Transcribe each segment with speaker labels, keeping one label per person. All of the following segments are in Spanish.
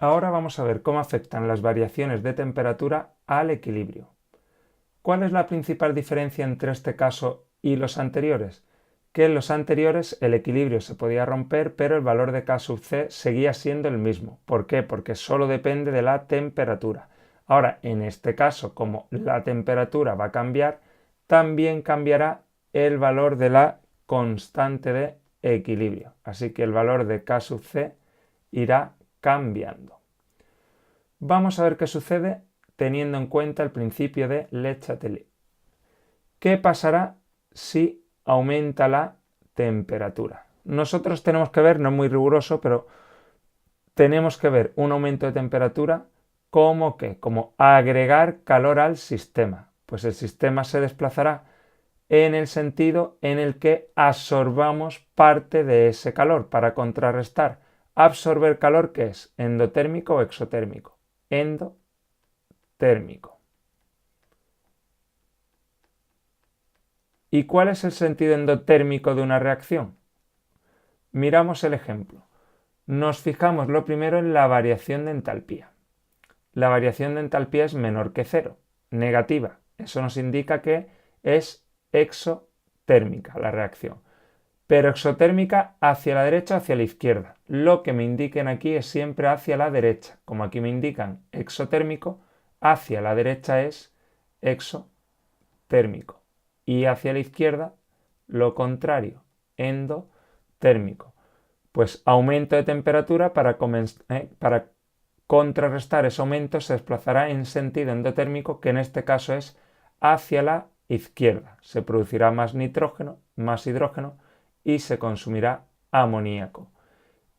Speaker 1: Ahora vamos a ver cómo afectan las variaciones de temperatura al equilibrio. ¿Cuál es la principal diferencia entre este caso y los anteriores? Que en los anteriores el equilibrio se podía romper, pero el valor de K sub C seguía siendo el mismo. ¿Por qué? Porque solo depende de la temperatura. Ahora, en este caso, como la temperatura va a cambiar, también cambiará el valor de la constante de equilibrio. Así que el valor de K sub C irá cambiando. Vamos a ver qué sucede teniendo en cuenta el principio de Le Chatelier. ¿Qué pasará si aumenta la temperatura? Nosotros tenemos que ver, no es muy riguroso, pero tenemos que ver un aumento de temperatura como ¿qué? Como agregar calor al sistema. Pues el sistema se desplazará en el sentido en el que absorbamos parte de ese calor para contrarrestar. Absorber calor, ¿qué es? ¿Endotérmico o exotérmico? Endotérmico. ¿Y cuál es el sentido endotérmico de una reacción? Miramos el ejemplo. Nos fijamos lo primero en la variación de entalpía. La variación de entalpía es menor que cero, negativa. Eso nos indica que es exotérmica la reacción. Pero exotérmica hacia la derecha o hacia la izquierda. Lo que me indiquen aquí es siempre hacia la derecha. Como aquí me indican exotérmico, hacia la derecha es exotérmico. Y hacia la izquierda, lo contrario, endotérmico. Pues aumento de temperatura para contrarrestar ese aumento se desplazará en sentido endotérmico, que en este caso es hacia la izquierda. Se producirá más nitrógeno, más hidrógeno y se consumirá amoníaco.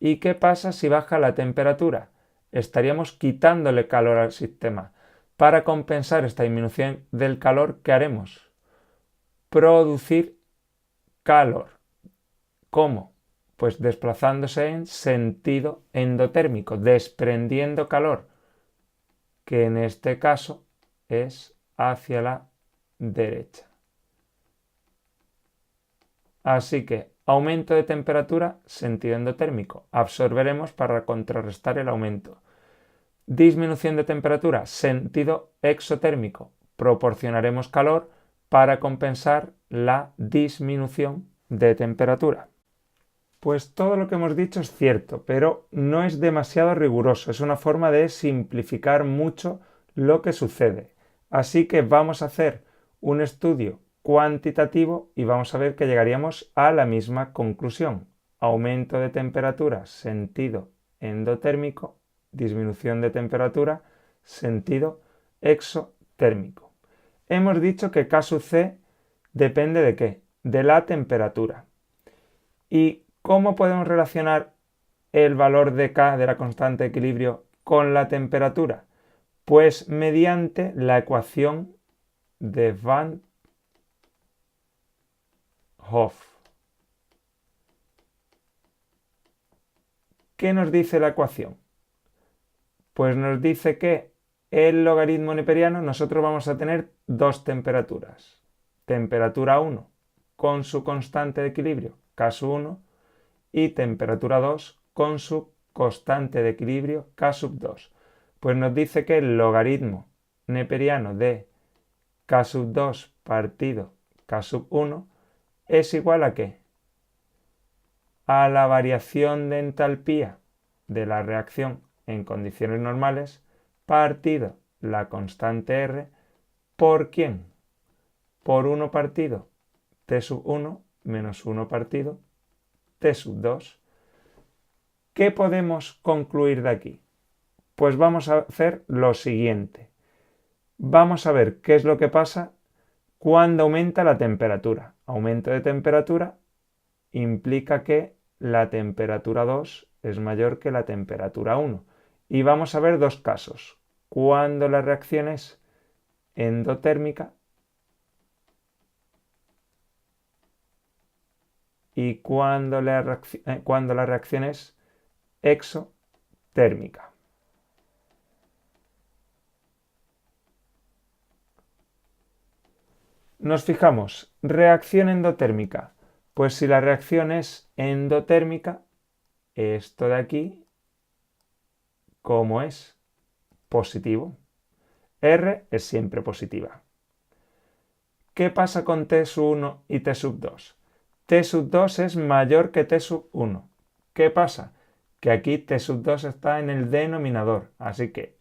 Speaker 1: ¿Y qué pasa si baja la temperatura? Estaríamos quitándole calor al sistema. Para compensar esta disminución del calor, ¿qué haremos? Producir calor. ¿Cómo? Pues desplazándose en sentido endotérmico, desprendiendo calor, que en este caso es hacia la derecha. Así que aumento de temperatura, sentido endotérmico. Absorberemos para contrarrestar el aumento. Disminución de temperatura, sentido exotérmico. Proporcionaremos calor para compensar la disminución de temperatura. Pues todo lo que hemos dicho es cierto, pero no es demasiado riguroso. Es una forma de simplificar mucho lo que sucede. Así que vamos a hacer un estudio cuantitativo y vamos a ver que llegaríamos a la misma conclusión. Aumento de temperatura, sentido endotérmico, disminución de temperatura, sentido exotérmico. Hemos dicho que K sub C depende de ¿qué? De la temperatura. ¿Y cómo podemos relacionar el valor de K de la constante de equilibrio con la temperatura? Pues mediante la ecuación de Van Hoff. ¿Qué nos dice la ecuación? Pues nos dice que el logaritmo neperiano nosotros vamos a tener dos temperaturas. Temperatura 1 con su constante de equilibrio, K sub 1, y temperatura 2 con su constante de equilibrio, K sub 2. Pues nos dice que el logaritmo neperiano de K sub 2 partido K sub 1 es igual a ¿qué? A la variación de entalpía de la reacción en condiciones normales partido la constante R por ¿quién? Por 1 partido T sub 1 menos 1 partido T sub 2. ¿Qué podemos concluir de aquí? Pues vamos a hacer lo siguiente. Vamos a ver qué es lo que pasa cuando aumenta la temperatura. Aumento de temperatura implica que la temperatura 2 es mayor que la temperatura 1. Y vamos a ver dos casos. Cuando la reacción es endotérmica y cuando la reacción es exotérmica. Nos fijamos, reacción endotérmica. Pues si la reacción es endotérmica, esto de aquí como es positivo. R es siempre positiva. ¿Qué pasa con t sub 1 y t sub 2? T sub 2 es mayor que t sub 1. ¿Qué pasa? Que aquí t sub 2 está en el denominador, así que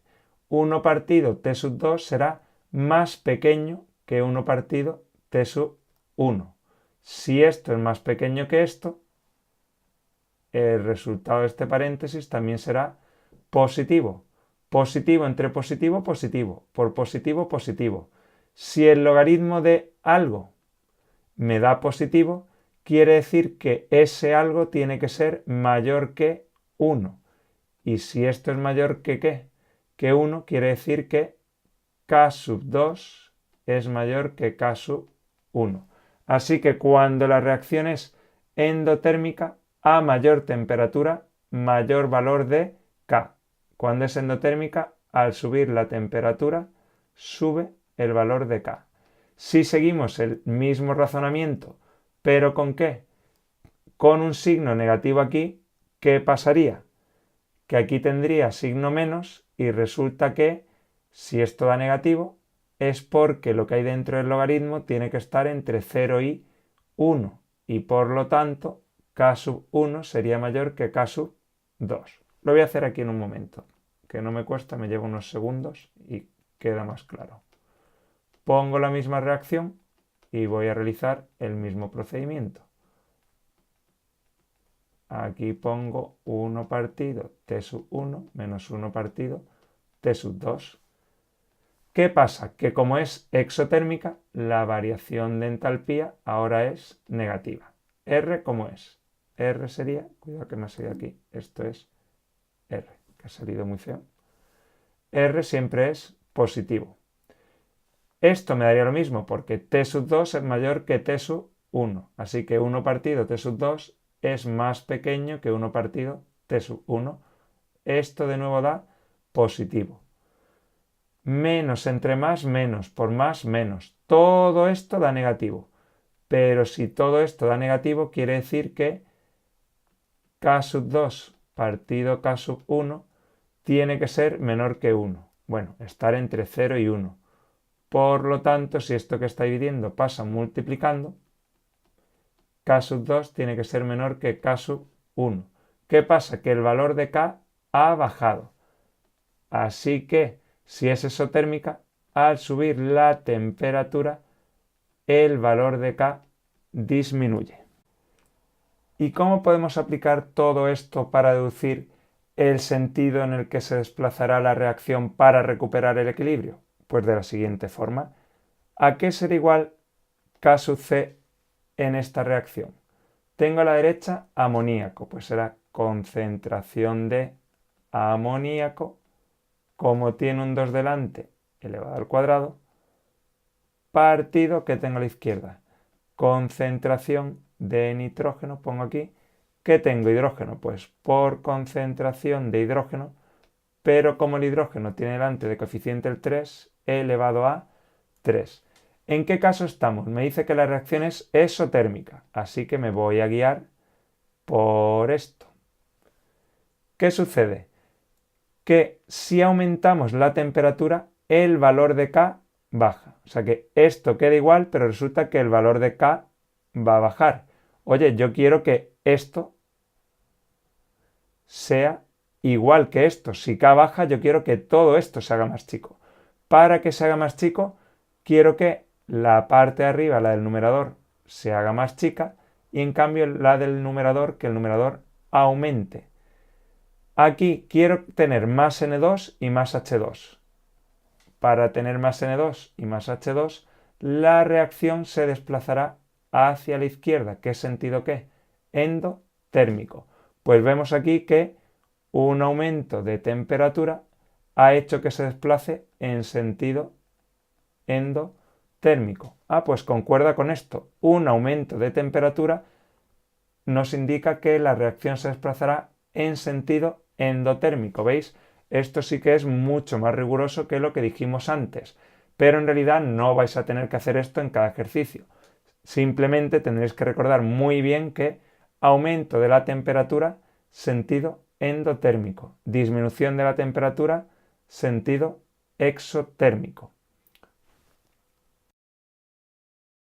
Speaker 1: 1 partido t sub 2 será más pequeño que 1 partido t sub 1. Si esto es más pequeño que esto, el resultado de este paréntesis también será positivo. Positivo entre positivo, positivo. Por positivo, positivo. Si el logaritmo de algo me da positivo, quiere decir que ese algo tiene que ser mayor que 1. Y si esto es mayor que ¿qué? Que 1, quiere decir que k sub 2 es mayor que k sub 1. Así que cuando la reacción es endotérmica, a mayor temperatura, mayor valor de K. Cuando es endotérmica, al subir la temperatura, sube el valor de K. Si seguimos el mismo razonamiento, pero ¿con qué? Con un signo negativo aquí, ¿qué pasaría? Que aquí tendría signo menos y resulta que si esto da negativo es porque lo que hay dentro del logaritmo tiene que estar entre 0 y 1 y por lo tanto k sub 1 sería mayor que k sub 2. Lo voy a hacer aquí en un momento, que no me cuesta, me lleva unos segundos y queda más claro. Pongo la misma reacción y voy a realizar el mismo procedimiento. Aquí pongo 1 partido t sub 1 menos 1 partido t sub 2. ¿Qué pasa? Que como es exotérmica, la variación de entalpía ahora es negativa. R, ¿cómo es? R sería, cuidado que me ha salido aquí, esto es R, que ha salido muy feo. R siempre es positivo. Esto me daría lo mismo porque t sub 2 es mayor que t sub 1. Así que 1 partido t sub 2 es más pequeño que 1 partido t sub 1. Esto de nuevo da positivo. Menos entre más, menos, por más, menos. Todo esto da negativo. Pero si todo esto da negativo, quiere decir que k sub 2 partido k sub 1 tiene que ser menor que 1. Bueno, estar entre 0 y 1. Por lo tanto, si esto que está dividiendo pasa multiplicando, k sub 2 tiene que ser menor que k sub 1. ¿Qué pasa? Que el valor de k ha bajado. Así que, si es exotérmica, al subir la temperatura, el valor de k disminuye. ¿Y cómo podemos aplicar todo esto para deducir el sentido en el que se desplazará la reacción para recuperar el equilibrio? Pues de la siguiente forma. ¿A qué será igual K sub C en esta reacción? Tengo a la derecha amoníaco, pues será concentración de amoníaco, como tiene un 2 delante elevado al cuadrado, partido que tengo a la izquierda, concentración de nitrógeno, pongo aquí, ¿qué tengo hidrógeno? Pues por concentración de hidrógeno, pero como el hidrógeno tiene delante de coeficiente el 3, elevado a 3. ¿En qué caso estamos? Me dice que la reacción es exotérmica, así que me voy a guiar por esto. ¿Qué sucede? Que si aumentamos la temperatura, el valor de K baja. O sea que esto queda igual, pero resulta que el valor de K va a bajar. Oye, yo quiero que esto sea igual que esto. Si K baja, yo quiero que todo esto se haga más chico. Para que se haga más chico, quiero que la parte de arriba, la del numerador, se haga más chica y en cambio la del numerador, que el numerador aumente. Aquí quiero tener más N2 y más H2. Para tener más N2 y más H2, la reacción se desplazará hacia la izquierda. ¿Qué sentido qué? Endotérmico. Pues vemos aquí que un aumento de temperatura ha hecho que se desplace en sentido endotérmico. Pues concuerda con esto. Un aumento de temperatura nos indica que la reacción se desplazará en sentido endotérmico. ¿Veis? Esto sí que es mucho más riguroso que lo que dijimos antes. Pero en realidad no vais a tener que hacer esto en cada ejercicio. Simplemente tendréis que recordar muy bien que aumento de la temperatura, sentido endotérmico. Disminución de la temperatura, sentido exotérmico.